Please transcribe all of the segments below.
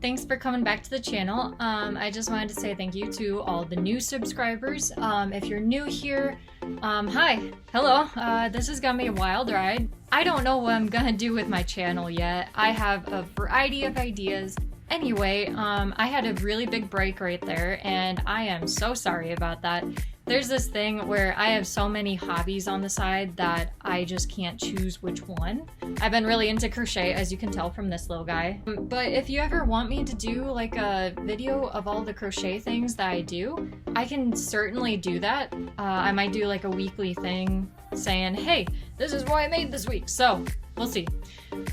Thanks for coming back to the channel. I just wanted to say thank you to all the new subscribers. If you're new here, hi, hello. This is gonna be a wild ride. I don't know what I'm gonna do with my channel yet. I have a variety of ideas. Anyway, I had a really big break right there, and I am so sorry about that. There's this thing where I have so many hobbies on the side that I just can't choose which one. I've been really into crochet, as you can tell from this little guy. But if you ever want me to do like a video of all the crochet things that I do, I can certainly do that. I might do like a weekly thing saying, hey, this is what I made this week. So we'll see.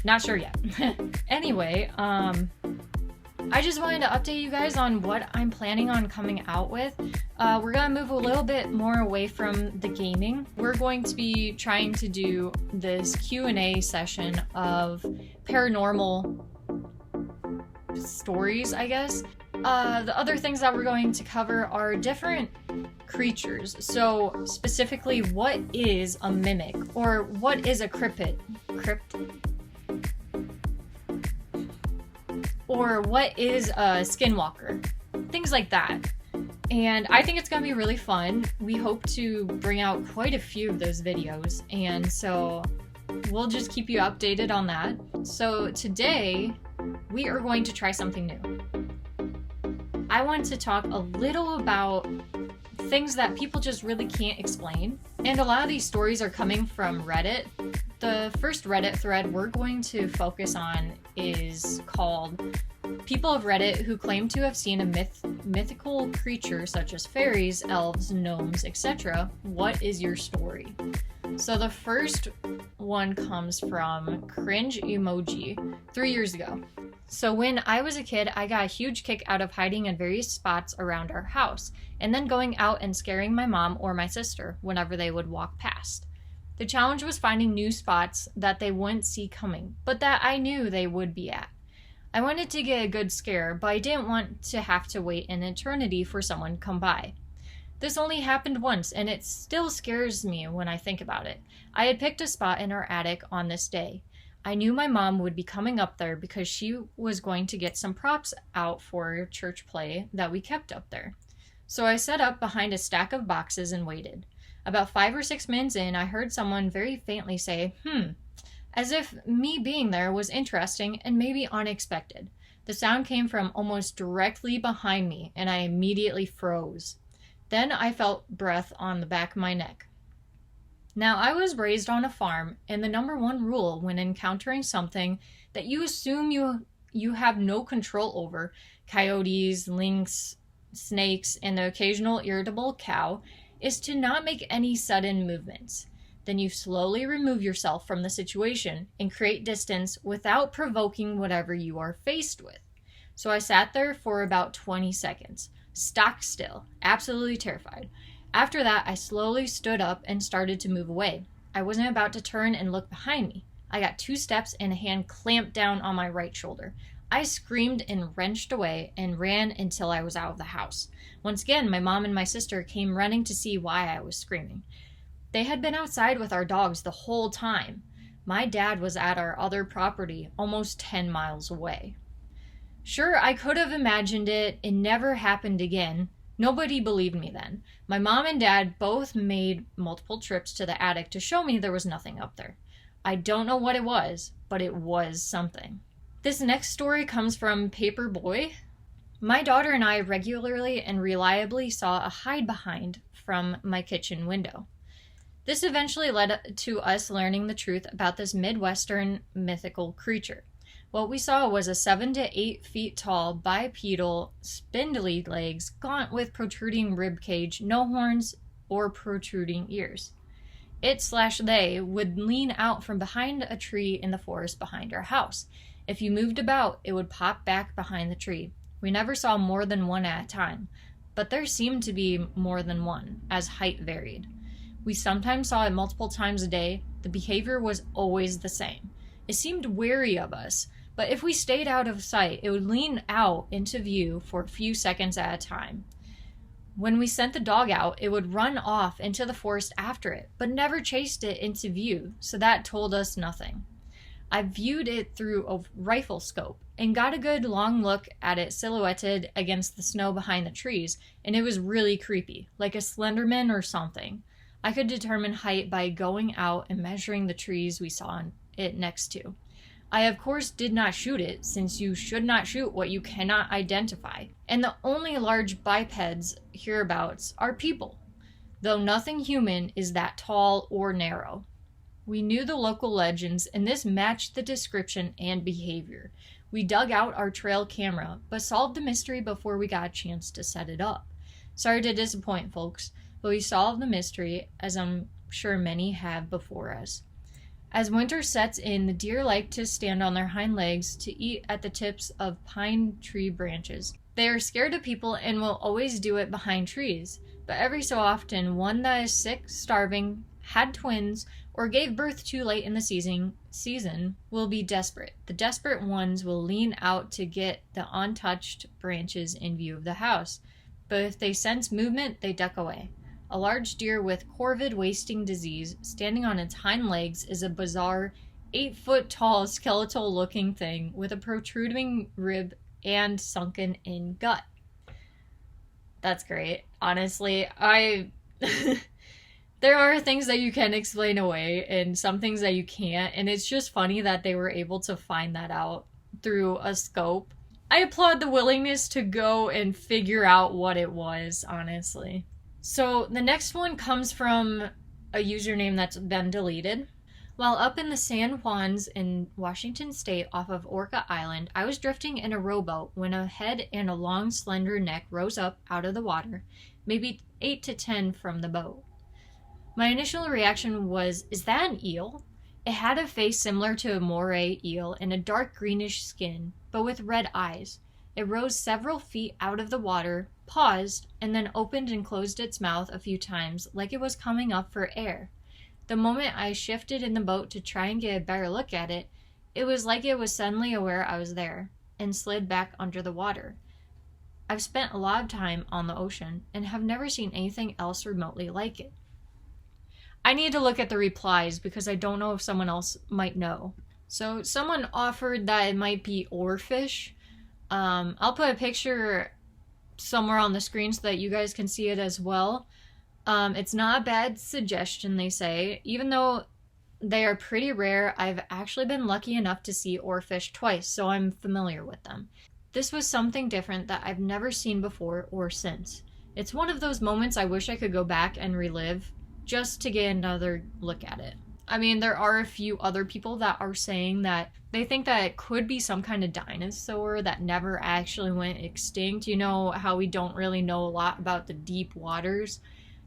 Not sure yet. Anyway, I just wanted to update you guys on what I'm planning on coming out with. We're gonna move a little bit more away from the gaming. We're going to be trying to do this Q&A session of paranormal stories, I guess. The other things that we're going to cover are different creatures. So specifically, what is a mimic? Or what is a cryptid? Or what is a skinwalker? Things like that. And I think it's gonna be really fun. We hope to bring out quite a few of those videos, and so we'll just keep you updated on that. So today, we are going to try something new. I want to talk a little about things that people just really can't explain. And a lot of these stories are coming from Reddit. The first Reddit thread we're going to focus on is called People of Reddit Who Claim to Have Seen a Mythical Creature Such as Fairies, Elves, Gnomes, etc. What is your story? So the first one comes from Cringe Emoji 3 years ago. So when I was a kid, I got a huge kick out of hiding in various spots around our house, and then going out and scaring my mom or my sister whenever they would walk past. The challenge was finding new spots that they wouldn't see coming, but that I knew they would be at. I wanted to get a good scare, but I didn't want to have to wait an eternity for someone to come by. This only happened once, and it still scares me when I think about it. I had picked a spot in our attic on this day. I knew my mom would be coming up there because she was going to get some props out for church play that we kept up there. So I set up behind a stack of boxes and waited. About 5 or 6 minutes in, I heard someone very faintly say, as if me being there was interesting and maybe unexpected. The sound came from almost directly behind me, and I immediately froze. Then I felt breath on the back of my neck. Now, I was raised on a farm, and the number one rule when encountering something that you assume you have no control over, coyotes, lynx, snakes, and the occasional irritable cow, is to not make any sudden movements. Then you slowly remove yourself from the situation and create distance without provoking whatever you are faced with. So I sat there for about 20 seconds, stock still, absolutely terrified. After that, I slowly stood up and started to move away. I wasn't about to turn and look behind me. I got 2 steps and a hand clamped down on my right shoulder. I screamed and wrenched away and ran until I was out of the house. Once again, my mom and my sister came running to see why I was screaming. They had been outside with our dogs the whole time. My dad was at our other property, almost 10 miles away. Sure, I could have imagined it. It never happened again. Nobody believed me then. My mom and dad both made multiple trips to the attic to show me there was nothing up there. I don't know what it was, but it was something. This next story comes from Paperboy. My daughter and I regularly and reliably saw a hide behind from my kitchen window. This eventually led to us learning the truth about this Midwestern mythical creature. What we saw was a 7 to 8 feet tall, bipedal, spindly legs, gaunt with protruding rib cage, no horns, or protruding ears. It/they would lean out from behind a tree in the forest behind our house. If you moved about, it would pop back behind the tree. We never saw more than one at a time, but there seemed to be more than one, as height varied. We sometimes saw it multiple times a day. The behavior was always the same. It seemed wary of us, but if we stayed out of sight, it would lean out into view for a few seconds at a time. When we sent the dog out, it would run off into the forest after it, but never chased it into view, so that told us nothing. I viewed it through a rifle scope and got a good long look at it silhouetted against the snow behind the trees, and it was really creepy, like a Slenderman or something. I could determine height by going out and measuring the trees we saw it next to. I, of course, did not shoot it, since you should not shoot what you cannot identify. And the only large bipeds hereabouts are people, though nothing human is that tall or narrow. We knew the local legends, and this matched the description and behavior. We dug out our trail camera, but solved the mystery before we got a chance to set it up. Sorry to disappoint, folks, but we solved the mystery, as I'm sure many have before us. As winter sets in, the deer like to stand on their hind legs to eat at the tips of pine tree branches. They are scared of people and will always do it behind trees, but every so often, one that is sick, starving, had twins, or gave birth too late in the season will be desperate. The desperate ones will lean out to get the untouched branches in view of the house, but if they sense movement, they duck away. A large deer with corvid wasting disease, standing on its hind legs, is a bizarre 8-foot-tall skeletal-looking thing with a protruding rib and sunken-in gut. That's great. Honestly, there are things that you can explain away and some things that you can't, and it's just funny that they were able to find that out through a scope. I applaud the willingness to go and figure out what it was, honestly. So the next one comes from a username that's been deleted. While up in the San Juans in Washington State off of Orca Island, I was drifting in a rowboat when a head and a long slender neck rose up out of the water, maybe 8 to 10 from the boat. My initial reaction was, is that an eel? It had a face similar to a moray eel and a dark greenish skin, but with red eyes. It rose several feet out of the water, paused, and then opened and closed its mouth a few times like it was coming up for air. The moment I shifted in the boat to try and get a better look at it, it was like it was suddenly aware I was there, and slid back under the water. I've spent a lot of time on the ocean, and have never seen anything else remotely like it. I need to look at the replies because I don't know if someone else might know. So someone offered that it might be oarfish. I'll put a picture somewhere on the screen so that you guys can see it as well. It's not a bad suggestion, they say. Even though they are pretty rare, I've actually been lucky enough to see oarfish twice, so I'm familiar with them. This was something different that I've never seen before or since. It's one of those moments I wish I could go back and relive just to get another look at it. I mean, there are a few other people that are saying that they think that it could be some kind of dinosaur that never actually went extinct. You know how we don't really know a lot about the deep waters?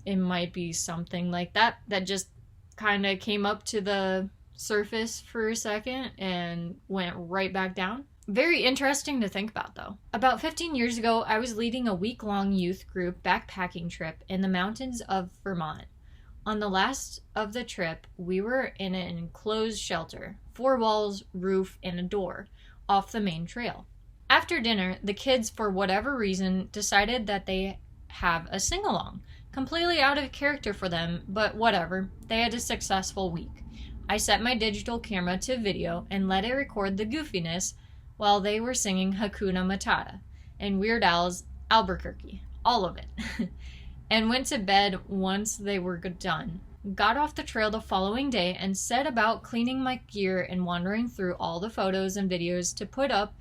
It might be something like that just kind of came up to the surface for a second and went right back down. Very interesting to think about, though. About 15 years ago, I was leading a week-long youth group backpacking trip in the mountains of Vermont. On the last of the trip, we were in an enclosed shelter, 4 walls, roof, and a door, off the main trail. After dinner, the kids, for whatever reason, decided that they have a sing-along. Completely out of character for them, but whatever. They had a successful week. I set my digital camera to video and let it record the goofiness while they were singing Hakuna Matata and Weird Al's Albuquerque. All of it. And went to bed once they were done. Got off the trail the following day and set about cleaning my gear and wandering through all the photos and videos to put up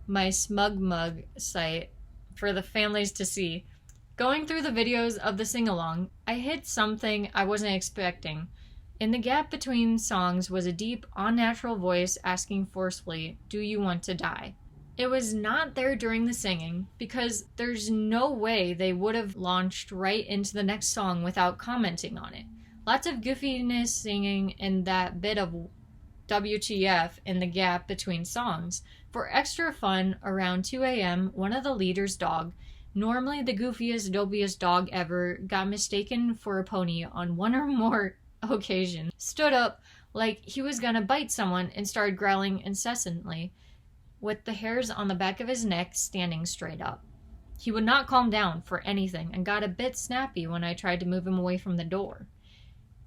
my Smug Mug site for the families to see. Going through the videos of the sing-along, I hit something I wasn't expecting. In the gap between songs was a deep, unnatural voice asking forcefully, "Do you want to die?" It was not there during the singing, because there's no way they would have launched right into the next song without commenting on it. Lots of goofiness singing and that bit of WTF in the gap between songs. For extra fun, around 2 a.m., one of the leader's dog, normally the goofiest, dopiest dog ever, got mistaken for a pony on one or more occasions, stood up like he was gonna bite someone and started growling incessantly, with the hairs on the back of his neck standing straight up. He would not calm down for anything and got a bit snappy when I tried to move him away from the door.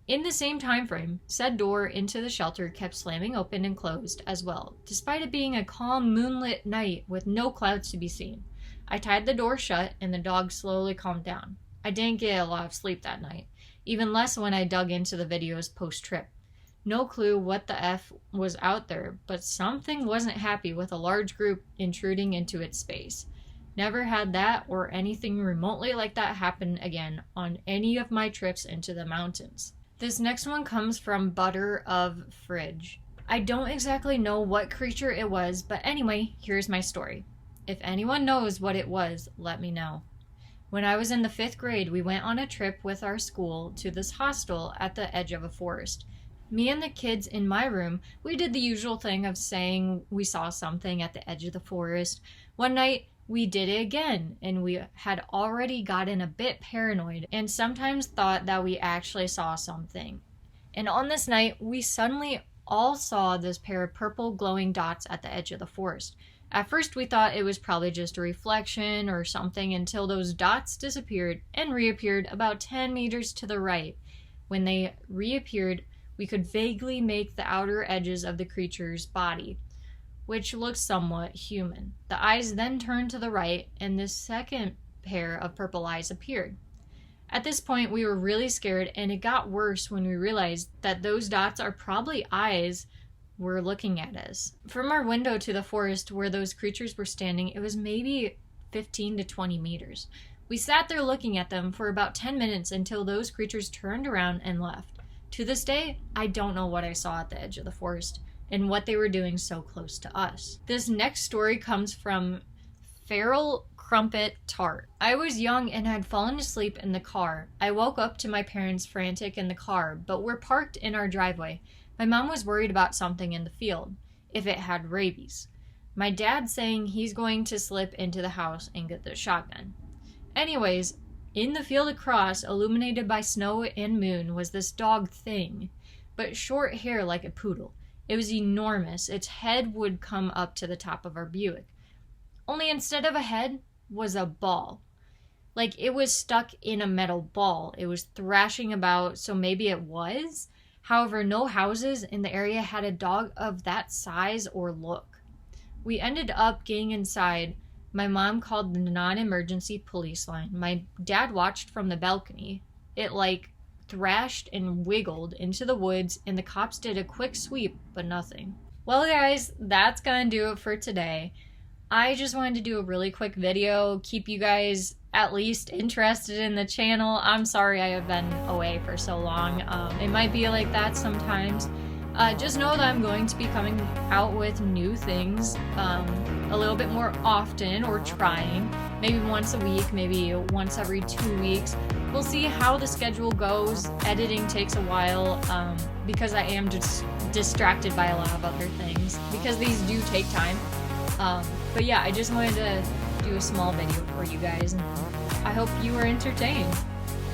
In the same time frame, said door into the shelter kept slamming open and closed as well, despite it being a calm moonlit night with no clouds to be seen. I tied the door shut and the dog slowly calmed down. I didn't get a lot of sleep that night, even less when I dug into the videos post-trip. No clue what the F was out there, but something wasn't happy with a large group intruding into its space. Never had that or anything remotely like that happen again on any of my trips into the mountains. This next one comes from Butter of Fridge. I don't exactly know what creature it was, but anyway, here's my story. If anyone knows what it was, let me know. When I was in the 5th grade, we went on a trip with our school to this hostel at the edge of a forest. Me and the kids in my room, we did the usual thing of saying we saw something at the edge of the forest. One night, we did it again, and we had already gotten a bit paranoid and sometimes thought that we actually saw something. And on this night, we suddenly all saw this pair of purple glowing dots at the edge of the forest. At first, we thought it was probably just a reflection or something until those dots disappeared and reappeared about 10 meters to the right. When they reappeared, we could vaguely make the outer edges of the creature's body, which looked somewhat human. The eyes then turned to the right, and this second pair of purple eyes appeared. At this point, we were really scared, and it got worse when we realized that those dots are probably eyes were looking at us. From our window to the forest where those creatures were standing, it was maybe 15 to 20 meters. We sat there looking at them for about 10 minutes until those creatures turned around and left. To this day, I don't know what I saw at the edge of the forest and what they were doing so close to us. This next story comes from Feral Crumpet Tart. I was young and had fallen asleep in the car. I woke up to my parents frantic in the car, but we're parked in our driveway. My mom was worried about something in the field, if it had rabies. My dad saying he's going to slip into the house and get the shotgun. Anyways, in the field across, illuminated by snow and moon, was this dog thing, but short hair like a poodle. It was enormous. Its head would come up to the top of our Buick. Only instead of a head was a ball. Like it was stuck in a metal ball. It was thrashing about, so maybe it was. However, no houses in the area had a dog of that size or look. We ended up getting inside. My mom called the non-emergency police line. My dad watched from the balcony. It thrashed and wiggled into the woods, and the cops did a quick sweep, but nothing. Well guys, that's gonna do it for today. I just wanted to do a really quick video, keep you guys at least interested in the channel. I'm sorry I have been away for so long. It might be like that sometimes. Just know that I'm going to be coming out with new things a little bit more often, or trying. Maybe once a week, maybe once every 2 weeks. We'll see how the schedule goes. Editing takes a while because I am just distracted by a lot of other things, because these do take time. But yeah, I just wanted to do a small video for you guys, and I hope you were entertained.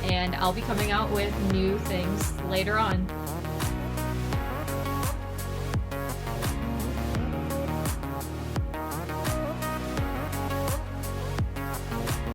And I'll be coming out with new things later on.